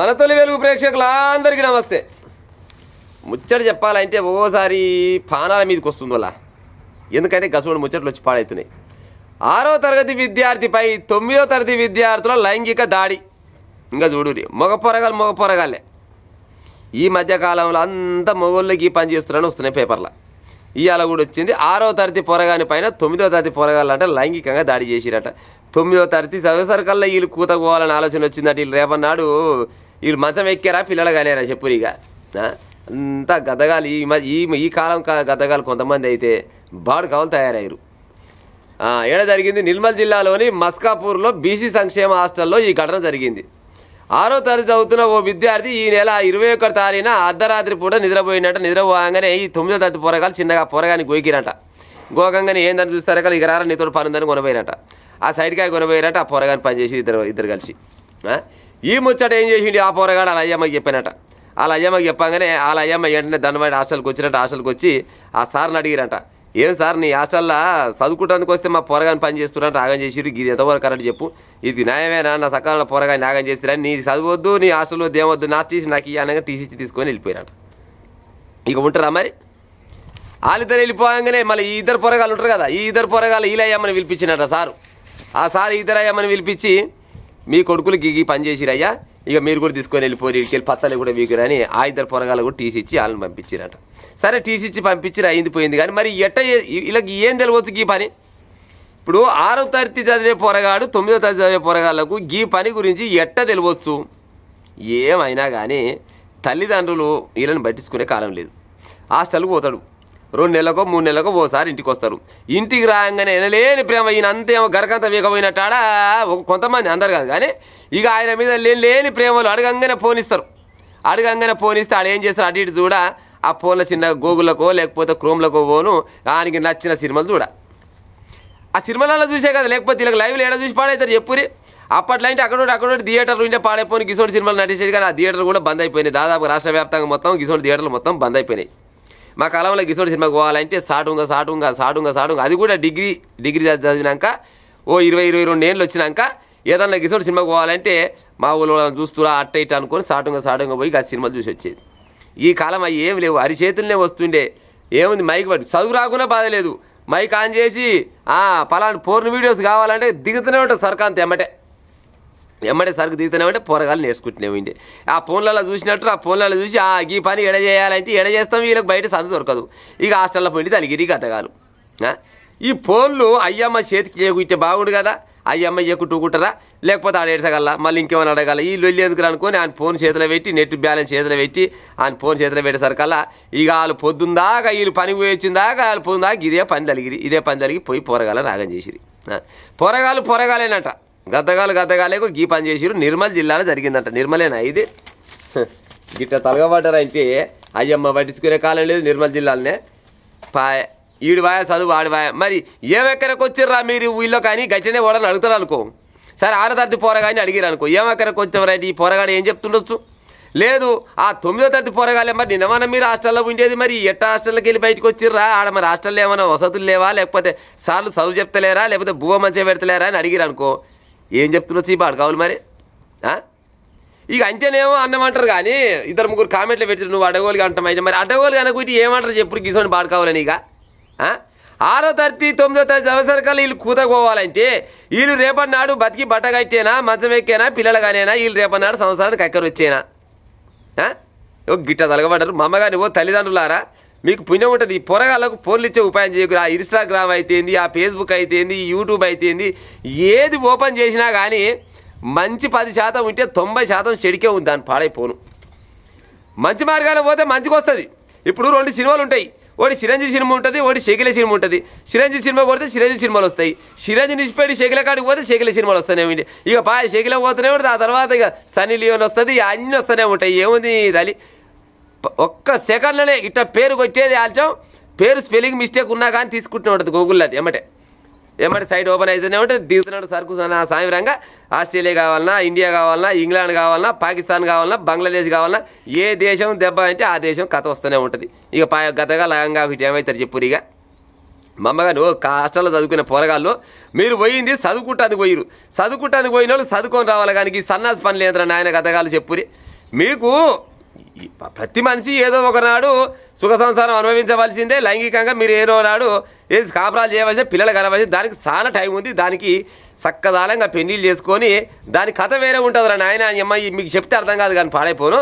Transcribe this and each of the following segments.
మన తొలి వెలుగు ప్రేక్షకులందరికీ నమస్తే. ముచ్చట చెప్పాలంటే ఓసారి పానాల మీదకి వస్తుంది వాళ్ళ, ఎందుకంటే గసోడు ముచ్చట్లు వచ్చి పాడవుతున్నాయి. 6వ తరగతి విద్యార్థిపై 9వ తరగతి విద్యార్థుల లైంగిక దాడి. ఇంకా చూడురి, మగ పొరగాలే. ఈ మధ్యకాలంలో అంతా మొగోళ్ళకి పని చేస్తున్నారని వస్తున్నాయి పేపర్లో. ఇవాళ కూడా వచ్చింది 6వ తరగతి పొరగాని పైన 9వ తరగతి పొరగాలంటే లైంగికంగా దాడి చేసిరట. 9వ తరగతి చదివేసరికల్లా వీళ్ళు కూత పోవాలని ఆలోచన వచ్చిందట. వీళ్ళు రేపన్నాడు వీళ్ళు మంచం ఎక్కారా పిల్లలు కాలేరా చెప్పురిగా. అంతా గద్దగాలు ఈ కాలం గద్దగాలు కొంతమంది అయితే బాడు కావాలి తయారయ్యారు. ఏడ జరిగింది, నిర్మల్ జిల్లాలోని మస్కాపూర్లో బీసీ సంక్షేమ హాస్టల్లో ఈ ఘటన జరిగింది. 6వ తరగతి చదువుతున్న ఓ విద్యార్థి ఈ నెల 21 తారీఖున అర్ధరాత్రి పూట నిద్రపోయినట్ట. నిద్రపోగానే ఈ 9వ తరగతి పొరగాలు చిన్నగా పొరగాని గోకిరట. గోకంగానే ఏందని చూస్తారు కదా, ఇక రారా నీతో పనుందని కొనపోయినట. ఆ సైడ్కాయ కొనపోయినట్ట. ఆ పొరగాని పని చేసి ఇద్దరు కలిసి ఈ ముచ్చట ఏం చేసిండి ఆ పొరగాడు వాళ్ళ అయ్యమ్మకి చెప్పానట. వాళ్ళ అయ్యమ్మకి చెప్పగానే వాళ్ళ అయ్యమ్మ వెంటనే దండబడి హాస్టల్కి వచ్చినట్టు. హాస్టల్కి వచ్చి ఆ సార్ని అడిగిరంట, ఏం సార్ నీ హాస్టల్లో చదువుకుంటానికి వస్తే మా పొరగాని పని చేస్తున్నట్టు ఆగం చేసిరు, ఇది ఎంతవరకు కరెక్ట్ చెప్పు, ఇది న్యాయమేనా, నా సకాలంలో పొరగాని ఆగం చేస్తారని, నీ చదవద్దు నీ హాస్టల్లో దేవద్దు, నా టీసీ నాకు అనగా టీసీ తీసుకొని వెళ్ళిపోయినట. ఇక ఉంటారా మరి? వాళ్ళిద్దరు వెళ్ళిపోగానే మళ్ళీ ఈ ఇద్దరు పొరగాలు ఉంటారు కదా, ఈ ఇద్దరు పొరగాలు వీళ్ళయ్యమ్మని పిలిపించినట సారు. ఆ సార్ ఇద్దరు అయ్యమ్మని పిలిపించి, మీ కొడుకులకి ఈ పని చేసిరయ్యా, ఇక మీరు కూడా తీసుకొని వెళ్ళిపోయి ఇక్కడికి పత్తలు కూడా వీకురని ఆ ఇద్దరు పొరగాలు కూడా టీసీ ఇచ్చి వాళ్ళని పంపించిరట. సరే టీసీ ఇచ్చి పంపించి అయింది పోయింది. కానీ మరి వీళ్ళకి ఏం తెలియవచ్చు ఈ పని? ఇప్పుడు 6వ తరగతి చదివే పొరగాడు 9వ తరగతి చదివే పొరగాళ్ళకు ఈ పని గురించి తెలియవచ్చు? ఏమైనా కానీ తల్లిదండ్రులు వీళ్ళని పట్టించుకునే కాలం లేదు. హాస్టల్కి పోతాడు, 2 నెలలకో 3 నెలలకో ఓసారి ఇంటికి వస్తారు. ఇంటికి రాగానే ఎనలేని ప్రేమ, ఈయన అంతేమో గరకంత వీకపోయినట్టాడా కొంతమంది, అందరు కాదు కానీ ఇక ఆయన మీద లేని ప్రేమలు అడగంగానే ఫోనిస్తారు. అడగంగానే ఫోనిస్తే ఆడ ఏం చేస్తారు, అటు ఇటు చూడ ఆ ఫోన్లో చిన్న గూగుల్కో లేకపోతే క్రోమ్లకో పోను ఆయనకి నచ్చిన సినిమాలు చూడ. ఆ సినిమాలలో చూసే కదా, లేకపోతే వీళ్ళకి లైవ్లో ఏడ చూసి పాడవుతారు చెప్పురి. అప్పట్లో అంటే అక్కడ థియేటర్లు ఉంటే పాడైపోయి గిసోటి సినిమాలు నటించాడు. కానీ ఆ థియేటర్లు కూడా బంద్ అయిపోయినాయి. దాదాపు రాష్ట్ర వ్యాప్తంగా మొత్తం గిసోటి థియేటర్లు మొత్తం బంద్ అయిపోయినాయి. మా కాలంలో గిసోటి సినిమాకి పోవాలంటే సాటుంగా అది కూడా డిగ్రీ చదివినాక ఓ 20-22 ఏళ్ళు వచ్చినాక ఏదన్నా గిసోటి సినిమాకి పోవాలంటే మా ఊళ్ళో చూస్తురా అట్ట ఇట్ట అనుకొని సాటుంగా పోయి ఆ సినిమాలు చూసి వచ్చేది. ఈ కాలం అవి ఏమి లేవు, అరిచేతులనే వస్తుండే. ఏముంది, మైక్ పట్టి చదువు రాకున్నా బాధ లేదు, మైక్ ఆన్ చేసి పలాంటి పోర్న్ వీడియోస్ కావాలంటే దిగుతూనే ఉంటుంది సర్కాంత ఎమ్మటే సరుకు దిగుతూనే ఉంటే పొరగాలు నేర్చుకుంటున్నామండి. ఆ ఫోన్లలో చూసినట్టు ఆ ఫోన్లలో చూసి ఈ పని ఎడ చేయాలంటే ఎడ చేస్తాం, వీళ్ళకి బయట సందు దొరకదు. ఇక హాస్టల్లో పోయి తలిగిరి గతగాలు. ఈ ఫోన్లు అయ్యమ్మ చేతికి చేయకుంటే బాగుండు కదా, అయ్యమ్మ ఎక్కుంటారా లేకపోతే ఆడ ఏడ్చగల మళ్ళీ ఇంకేమైనా అడగల. ఈ లొల్లి ఎందుకు అనుకొని ఆయన ఫోన్ చేతిలో పెట్టి నెట్ బ్యాలెన్స్ చేతిలో పెట్టి ఆయన ఫోన్ చేతిలో పెట్టేసరికల్లా ఇక వాళ్ళు పొద్దుందాకా వీళ్ళు పని పోయి వచ్చిందాకా వాళ్ళు పొద్దుందాకా ఇదే పని తలిగి పోయి పొరగాల రాగం చేసిరి. పొరగాలేనట, గద్దగాలేకు గీ పని చేసిరు. నిర్మల్ జిల్లాలో జరిగిందంట. నిర్మలేనా ఇది? గిట్ట తలగబడ్డారంటే అయ్యమ్మ పట్టించుకునే కాలం లేదు. నిర్మల్ జిల్లాలోనే ఈడు వాయ చదువు ఆడి వాయ. మరి ఏమెక్కడికి వచ్చిర్రా మీరు వీళ్ళు కానీ గట్టినే ఓడని అడుగుతారు అనుకో. సరే 6వ తరగతి పోరగాని అడిగిరు అనుకో, ఏమెక్కడికి వచ్చేవారంటే ఈ పోరగాడు ఏం చెప్తుండొచ్చు? లేదు ఆ 9వ తరగతి పోరగాలే. మరి నిన్నమన్నా మీరు హాస్టల్లో ఉండేది, మరి ఎట్ట హాస్టల్లోకి వెళ్ళి బయటకు వచ్చిర్రా? ఆడ మరి హాస్టల్లో ఏమైనా వసతులు లేవా, లేకపోతే సార్లు చదువు చెప్తలేరా, లేకపోతే బువ్వ మంచిగా పెడతలేరా అని అడిగిరు అనుకో, ఏం చెప్తుండొచ్చు ఈ పాడు కావాలి మరి? ఇక అంటేనేమో అన్నమంటారు కానీ 2-3 కామెంట్లు పెట్టి నువ్వు అడగోలుగా అంటామైతే మరి అడగోలు కనుకుంటే ఏమంటారు చెప్పుడు గిసోని పాడు కావాలని. ఇక 6వ తరగతి 9వ తరగతి అవసరకాలు వీళ్ళు కూతకోవాలంటే వీళ్ళు రేపటి నాడు బతికి బట్ట కట్టేనా, మంచం ఎక్కేనా, పిల్లలు కానేనా, వీళ్ళు రేపటి నాడు సంవత్సరానికి ఎక్కరు వచ్చేనా? గిట్ట తలగబడ్డారు. మా అమ్మగారు ఓ తల్లిదండ్రులారా, మీకు పుణ్యం ఉంటుంది. ఈ పొరగాళ్ళకు ఫోన్లు ఇచ్చే ఉపాయం చేయకు. ఆ ఇన్స్టాగ్రామ్ అయితేంది, ఆ ఫేస్బుక్ అయితేంది, యూట్యూబ్ అయితేంది, ఏది ఓపెన్ చేసినా కానీ మంచి 10% ఉంటే 90% చెడికే ఉంది, దాన్ని పాడైపోను. మంచి మార్గాలు పోతే మంచిగా వస్తుంది. ఇప్పుడు 2 సినిమాలు ఉంటాయి, ఒకటి చిరంజీవి సినిమా ఉంటుంది, ఒకటి షెకిల సినిమా ఉంటుంది. చిరంజీవి సినిమా కొడితే చిరంజీవి సినిమాలు వస్తాయి. చిరంజీవి నిలిచిపెట్టి షెకిల కాడికి పోతే షెకిల సినిమాలు వస్తూనే ఉంటాయి. ఇక షెకిల పోతూనే ఉంటుంది. ఆ తర్వాత ఇక సన్నీ లియోన్ వస్తుంది, అన్నీ వస్తూనే ఉంటాయి. ఏముంది దాని ఒక్క సెకండ్లోనే ఇట్ట పేరు కొట్టేది ఆల్చం. పేరు స్పెల్లింగ్ మిస్టేక్ ఉన్నా కానీ తీసుకుంటూనే ఉంటుంది గూగుల్లో. అది ఎమ్మటే సైట్ ఓపెన్ అవుతూనే ఉంటే దిగుతున్నాడు సరుకు సాయంత్రంగా. ఆస్ట్రేలియా కావాలన్నా, ఇండియా కావాలన్నా, ఇంగ్లాండ్ కావాలన్నా, పాకిస్తాన్ కావాలన్నా, బంగ్లాదేశ్ కావాలన్నా, ఏ దేశం దెబ్బ అంటే ఆ దేశం కథ వస్తూనే ఉంటుంది. ఇక గతగా లయంగా ఒకటి ఏమవుతారు చెప్పురు. ఇక మా అమ్మగారు హాస్టల్లో చదువుకునే పోరగాళ్ళు మీరు పోయింది చదువుకుంటానికి పోయిరు. చదువుకుంటానికి పోయిన వాళ్ళు చదువుకొని రావాలి కానీ సన్నాసి పనులు ఏంద్రా నాయన గతగాలు చెప్పురి. మీకు ప్రతి మనిషి ఏదో ఒకనాడు సుఖ సంసారం అనుభవించవలసిందే. లైంగికంగా మీరు ఏదో నాడు ఏది కాపురాలు చేయవలసిందే, పిల్లలు కనవలసింది. దానికి చాలా టైం ఉంది. దానికి చక్కదాలంగా పెళ్లిళ్ళు చేసుకొని దాని కథ వేరే ఉంటుందిరా నాయన అని అమ్మాయి మీకు చెప్తే అర్థం కాదు కానీ పాడైపోను.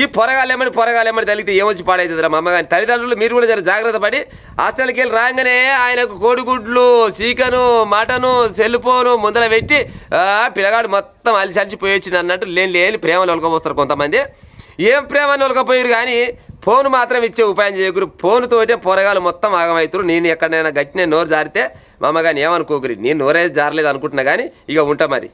ఈ పొరగాలేమని తల్లితే ఏమొచ్చి పాడవుతుందిరా మా అమ్మ కానీ. తల్లిదండ్రులు మీరు కూడా జర జాగ్రత్త పడి హాస్టల్కి వెళ్ళి రాగానే ఆయనకు కోడిగుడ్లు, చికెను, మటను, సెల్ ఫోను ముందర పెట్టి పిల్లగాడు మొత్తం అలిసిపోయి వచ్చింది అన్నట్టు లేని ప్రేమలు ఒలకపోస్తారు కొంతమంది. ఏం ప్రేమని ఒలకపోయారు కానీ ఫోన్ మాత్రం ఇచ్చే ఉపాయం చేయకూరు. ఫోన్తోటే పొరగాలు మొత్తం ఆగమవుతారు. నేను ఎక్కడైనా గట్టినే నోరు జారితే మా అమ్మగాని ఏమనుకోకరి. నేను నోరేది జారలేదు అనుకుంటున్నా కానీ ఇక ఉంటా మరి.